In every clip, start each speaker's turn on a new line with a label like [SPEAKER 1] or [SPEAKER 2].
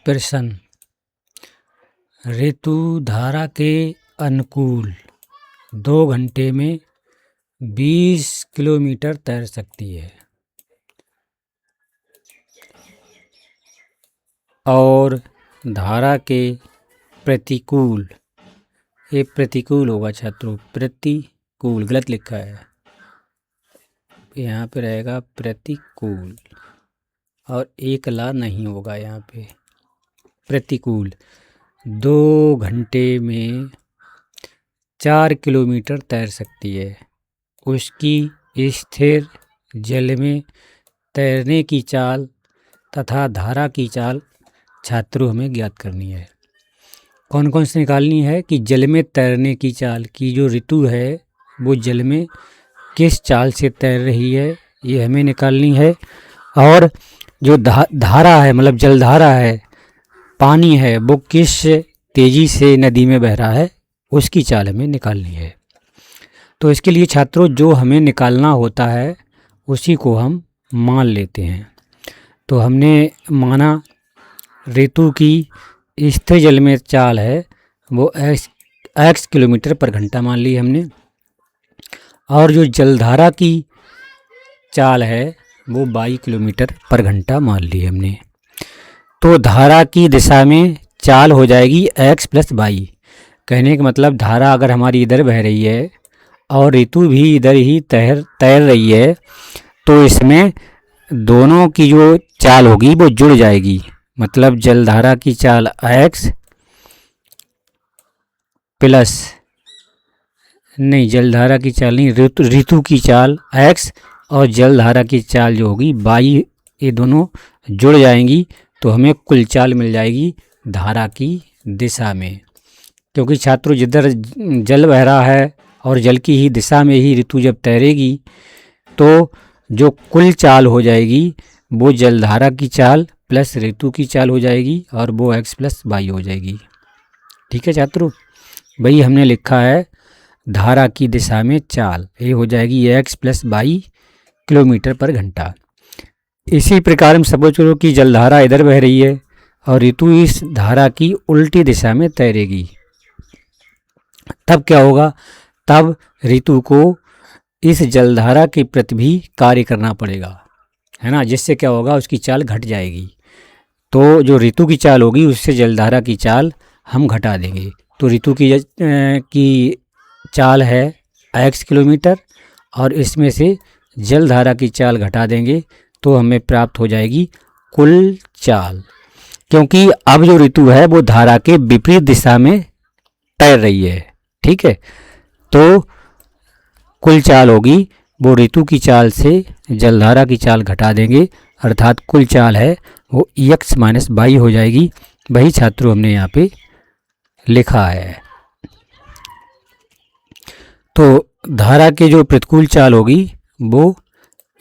[SPEAKER 1] प्रश्न, ऋतु धारा के अनुकूल 2 घंटे में 20 किलोमीटर तैर सकती है और धारा के प्रतिकूल, ये प्रतिकूल होगा छात्रों, प्रतिकूल गलत लिखा है, यहाँ पे रहेगा प्रतिकूल और एक ला नहीं होगा यहाँ पे, प्रतिकूल 2 घंटे में 4 किलोमीटर तैर सकती है। उसकी स्थिर जल में तैरने की चाल तथा धारा की चाल छात्रों हमें ज्ञात करनी है। कौन कौन से निकालनी है कि जल में तैरने की चाल की जो ऋतु है वो जल में किस चाल से तैर रही है ये हमें निकालनी है, और जो धारा है मतलब जलधारा है, पानी है, वो किस तेज़ी से नदी में बह रहा है उसकी चाल हमें निकालनी है। तो इसके लिए छात्रों जो हमें निकालना होता है उसी को हम मान लेते हैं। तो हमने माना ऋतु की स्थिर जल में चाल है वो x किलोमीटर पर घंटा मान ली हमने, और जो जलधारा की चाल है वो 22 किलोमीटर पर घंटा मान ली हमने। तो धारा की दिशा में चाल हो जाएगी x प्लस 22। कहने का मतलब धारा अगर हमारी इधर बह रही है और ऋतु भी इधर ही तैर रही है तो इसमें दोनों की जो चाल होगी वो जुड़ जाएगी। मतलब जलधारा की चाल x प्लस, नहीं जलधारा की चाल नहीं, ऋतु की चाल x और जलधारा की चाल जो होगी 22, ये दोनों जुड़ जाएंगी तो हमें कुल चाल मिल जाएगी धारा की दिशा में। क्योंकि छात्रों जिधर जल बह रहा है और जल की ही दिशा में ही ऋतु जब तैरेगी तो जो कुल चाल हो जाएगी वो जलधारा की चाल प्लस ऋतु की चाल हो जाएगी और वो x प्लस 22 हो जाएगी। ठीक है छात्रों, वही हमने लिखा है धारा की दिशा में चाल, ये हो जाएगी x प्लस 22 किलोमीटर पर घंटा। इसी प्रकार हम समझ लो कि जलधारा इधर बह रही है और ऋतु इस धारा की उल्टी दिशा में तैरेगी, तब क्या होगा, तब ऋतु को इस जलधारा के प्रति भी कार्य करना पड़ेगा, है ना, जिससे क्या होगा उसकी चाल घट जाएगी। तो जो ऋतु की चाल होगी उससे जलधारा की चाल हम घटा देंगे। तो ऋतु की चाल है x किलोमीटर और इसमें से जलधारा की चाल घटा देंगे तो हमें प्राप्त हो जाएगी कुल चाल, क्योंकि अब जो ऋतु है वो धारा के विपरीत दिशा में तैर रही है। ठीक है, तो कुल चाल होगी वो ऋतु की चाल से जलधारा की चाल घटा देंगे, अर्थात कुल चाल है वो x माइनस 22 हो जाएगी। वही छात्रों हमने यहाँ पे लिखा है। तो धारा के जो प्रतिकूल चाल होगी वो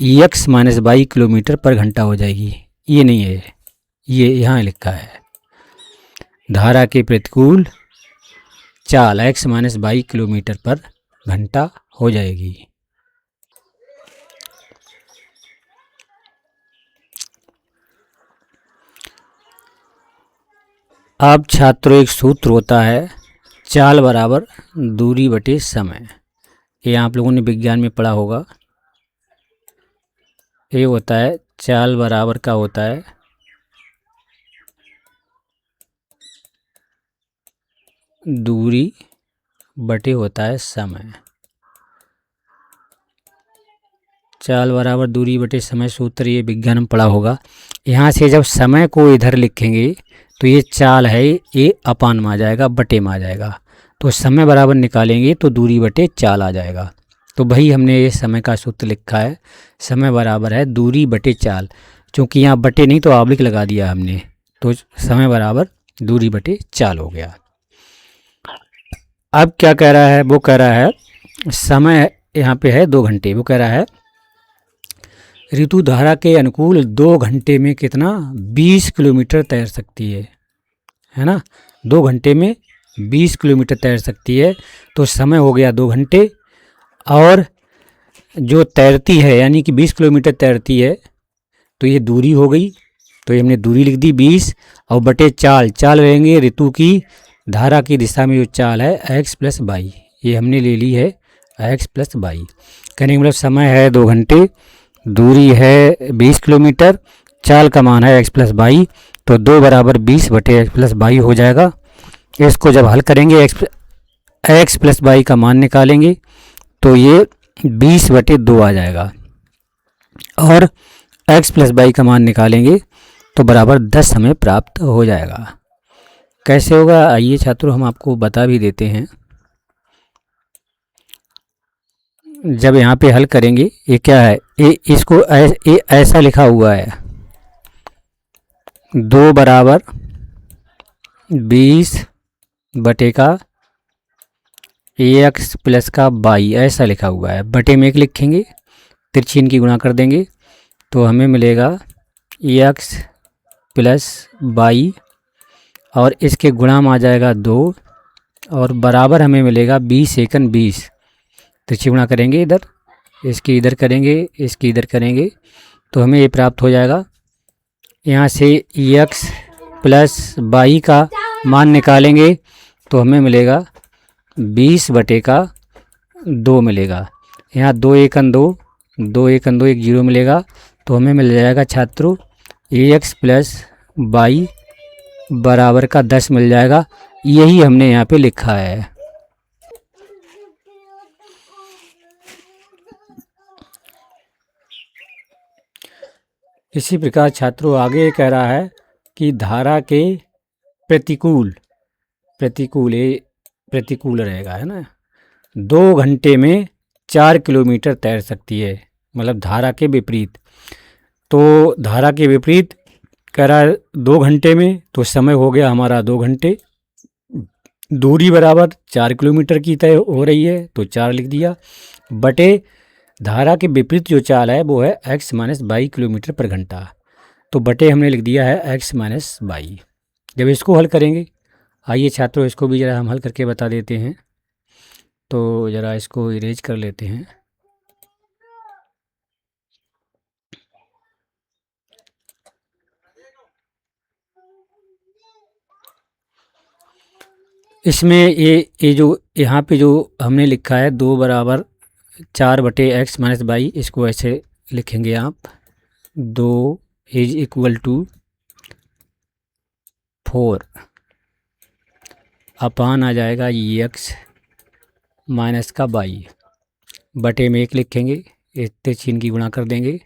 [SPEAKER 1] x माइनस 22 किलोमीटर पर घंटा हो जाएगी। ये नहीं है, ये यहाँ लिखा है धारा के प्रतिकूल चाल x माइनस 22 किलोमीटर पर घंटा हो जाएगी। अब छात्रों एक सूत्र होता है चाल बराबर दूरी बटे समय, ये आप लोगों ने विज्ञान में पढ़ा होगा। ये होता है चाल बराबर का होता है दूरी बटे होता है समय। चाल बराबर दूरी बटे समय सूत्र ये विज्ञान में पढ़ा होगा। यहाँ से जब समय को इधर लिखेंगे तो ये चाल है ये अपान में आ जाएगा, बटे में आ जाएगा, तो समय बराबर निकालेंगे तो दूरी बटे चाल आ जाएगा। तो वही हमने ये समय का सूत्र लिखा है, समय बराबर है दूरी बटे चाल। क्योंकि यहाँ बटे नहीं तो आबलिक लगा दिया हमने, तो समय बराबर दूरी बटे चाल हो गया। अब क्या कह रहा है, वो कह रहा है समय यहाँ पे है 2 घंटे, वो कह रहा है ऋतु धारा के अनुकूल 2 घंटे में कितना 20 किलोमीटर तैर सकती है ना, 2 घंटे में 20 किलोमीटर तैर सकती है। तो समय हो गया 2 घंटे और जो तैरती है यानी कि 20 किलोमीटर तैरती है तो ये दूरी हो गई तो ये हमने दूरी लिख दी 20 और बटे चाल रहेंगे ऋतु की धारा की दिशा में जो चाल है x प्लस वाई, ये हमने ले ली है x प्लस वाई। कहने का मतलब समय है 2 घंटे, दूरी है 20 किलोमीटर, चाल का मान है x प्लस वाई, तो 2 बराबर 20 बटे x प्लस वाई हो जाएगा। इसको जब हल करेंगे x प्लस वाई का मान निकालेंगे तो ये 20 बटे 2 आ जाएगा, और x प्लस वाई का मान निकालेंगे तो बराबर 10 हमें प्राप्त हो जाएगा। कैसे होगा आइए छात्रों हम आपको बता भी देते हैं। जब यहाँ पे हल करेंगे, ये क्या है, इसको ऐसा लिखा हुआ है 2 बराबर 20 बटे का x प्लस का वाई, ऐसा लिखा हुआ है। बटे में 1 लिखेंगे, तिरछी इनकी गुणा कर देंगे तो हमें मिलेगा x प्लस वाई, और इसके गुणा में आ जाएगा 2, और बराबर हमें मिलेगा 20 एकन 20, तिरछी गुणा करेंगे इधर, इसकी इधर करेंगे, इसकी इधर करेंगे तो हमें ये प्राप्त हो जाएगा। यहाँ से x प्लस वाई का मान निकालेंगे तो हमें मिलेगा 20 बटे का 2 मिलेगा। यहाँ 2 एकन 2, 2 एकन 2, 1 जीरो मिलेगा तो हमें मिल जाएगा छात्रों x प्लस वाई बराबर का 10 मिल जाएगा। यही हमने यहाँ पे लिखा है। इसी प्रकार छात्रों आगे कह रहा है कि धारा के प्रतिकूल रहेगा, है ना, 2 घंटे में 4 किलोमीटर तैर सकती है, मतलब धारा के विपरीत। तो धारा के विपरीत कह रहा है 2 घंटे में, तो समय हो गया हमारा 2 घंटे, दूरी बराबर 4 किलोमीटर की तय हो रही है तो 4 लिख दिया, बटे धारा के विपरीत जो चाल है वो है x माइनस वाई किलोमीटर पर घंटा, तो बटे हमने लिख दिया है x माइनस वाई। जब इसको हल करेंगे, आइए छात्रों इसको भी ज़रा हम हल करके बता देते हैं। तो ज़रा इसको इरेज कर लेते हैं। इसमें ये जो यहाँ पे जो हमने लिखा है 2 बराबर 4 बटे x माइनस वाई, इसको ऐसे लिखेंगे आप, 2 इज इक्वल टू 4 अपान आ जाएगा x माइनस का वाई, बटे में 1 लिखेंगे, इतने चिन्ह की गुणा कर देंगे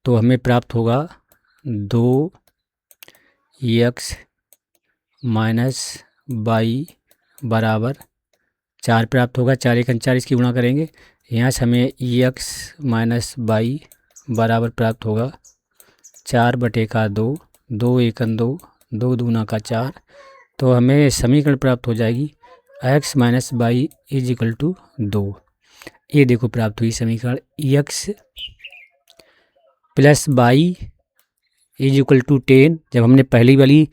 [SPEAKER 1] तो हमें प्राप्त होगा 2 x माइनस वाई बराबर 4 प्राप्त होगा, 4 एकन 4, इसकी गुणा करेंगे, यहाँ से हमें x माइनस वाई बराबर प्राप्त होगा 4 बटे का 2, 2 एकन 2, 2 दूना का 4, तो हमें समीकरण प्राप्त हो जाएगी x minus y is equal to 2। ये देखो प्राप्त हुई समीकरण, x plus y is equal to 10। जब हमने पहली वाली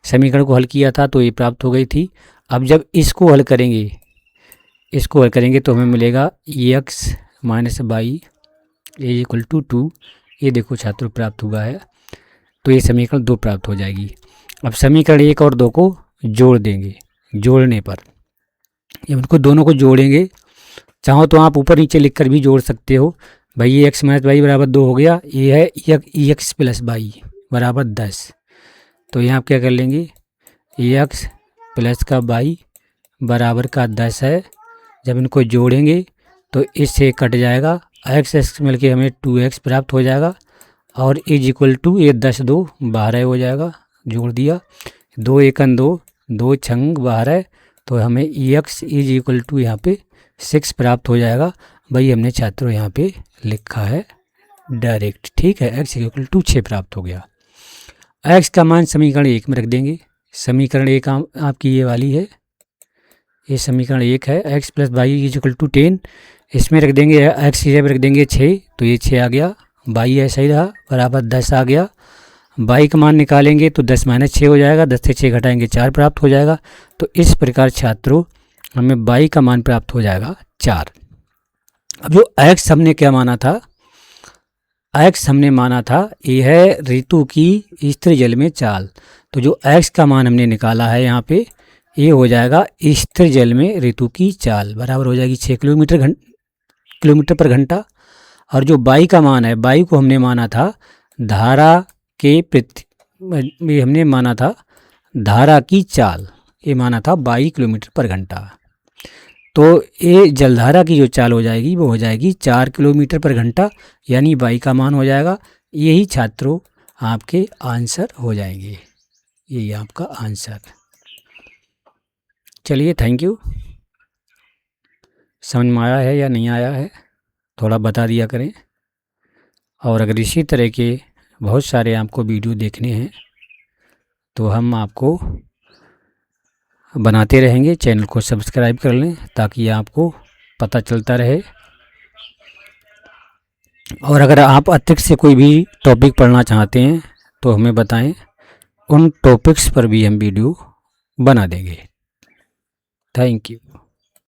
[SPEAKER 1] समीकरण को हल किया था तो ये प्राप्त हो गई थी। अब जब इसको हल करेंगे तो हमें मिलेगा x minus y is equal to 2। ये देखो छात्रों प्राप्त हुआ है, तो ये समीकरण 2 प्राप्त हो जाएगी। अब समीकरण 1 और 2 को जोड़ देंगे, जोड़ने पर ये उनको दोनों को जोड़ेंगे, चाहो तो आप ऊपर नीचे लिखकर भी जोड़ सकते हो। भाई ये x माइनस वाई बराबर 2 हो गया, ये है x प्लस वाई बराबर 10, तो यहाँ आप क्या कर लेंगे, x प्लस का वाई बराबर का 10 है। जब इनको जोड़ेंगे तो इससे कट जाएगा, x मिल के हमें 2x प्राप्त हो जाएगा, और इज इक्वल टू ये 10 2 12 हो जाएगा, जोड़ दिया, 2 एकन 2, 2 छंग 12, तो हमें x इज इक्वल टू यहाँ पे 6 प्राप्त हो जाएगा। भाई हमने छात्रों यहाँ पे लिखा है डायरेक्ट, ठीक है, x इक्वल टू 6 प्राप्त हो गया। x का मान समीकरण 1 में रख देंगे, समीकरण 1 आपकी ये वाली है, ये समीकरण 1 है, x plus y is equal to 10, इसमें रख देंगे x की जगह रख देंगे 6, तो ये 6 आ गया, वाई ऐसा ही रहा बराबर 10 आ गया। वाई का मान निकालेंगे तो 10 माइनस 6 हो जाएगा, 10 से 6 घटाएंगे 4 प्राप्त हो जाएगा। तो इस प्रकार छात्रों हमें वाई का मान प्राप्त हो जाएगा 4। अब जो x हमने क्या माना था, x हमने माना था, ये है ऋतु की स्थिर जल में चाल। तो जो x का मान हमने निकाला है यहाँ पे, ये हो जाएगा स्थिर जल में ऋतु की चाल, बराबर हो जाएगी 6 किलोमीटर पर घंटा। और जो y का मान है, y को हमने माना था धारा के ये हमने माना था धारा की चाल, ये माना था 22 किलोमीटर पर घंटा। तो ये जलधारा की जो चाल हो जाएगी वो हो जाएगी 4 किलोमीटर पर घंटा, यानी y का मान हो जाएगा। यही छात्रों आपके आंसर हो जाएंगे, यही आपका आंसर। चलिए, थैंक यू। समझ में आया है या नहीं आया है थोड़ा बता दिया करें। और अगर इसी तरह के बहुत सारे आपको वीडियो देखने हैं तो हम आपको बनाते रहेंगे। चैनल को सब्सक्राइब कर लें ताकि आपको पता चलता रहे। और अगर आप अतिरिक्त से कोई भी टॉपिक पढ़ना चाहते हैं तो हमें बताएं, उन टॉपिक्स पर भी हम वीडियो बना देंगे। Thank you.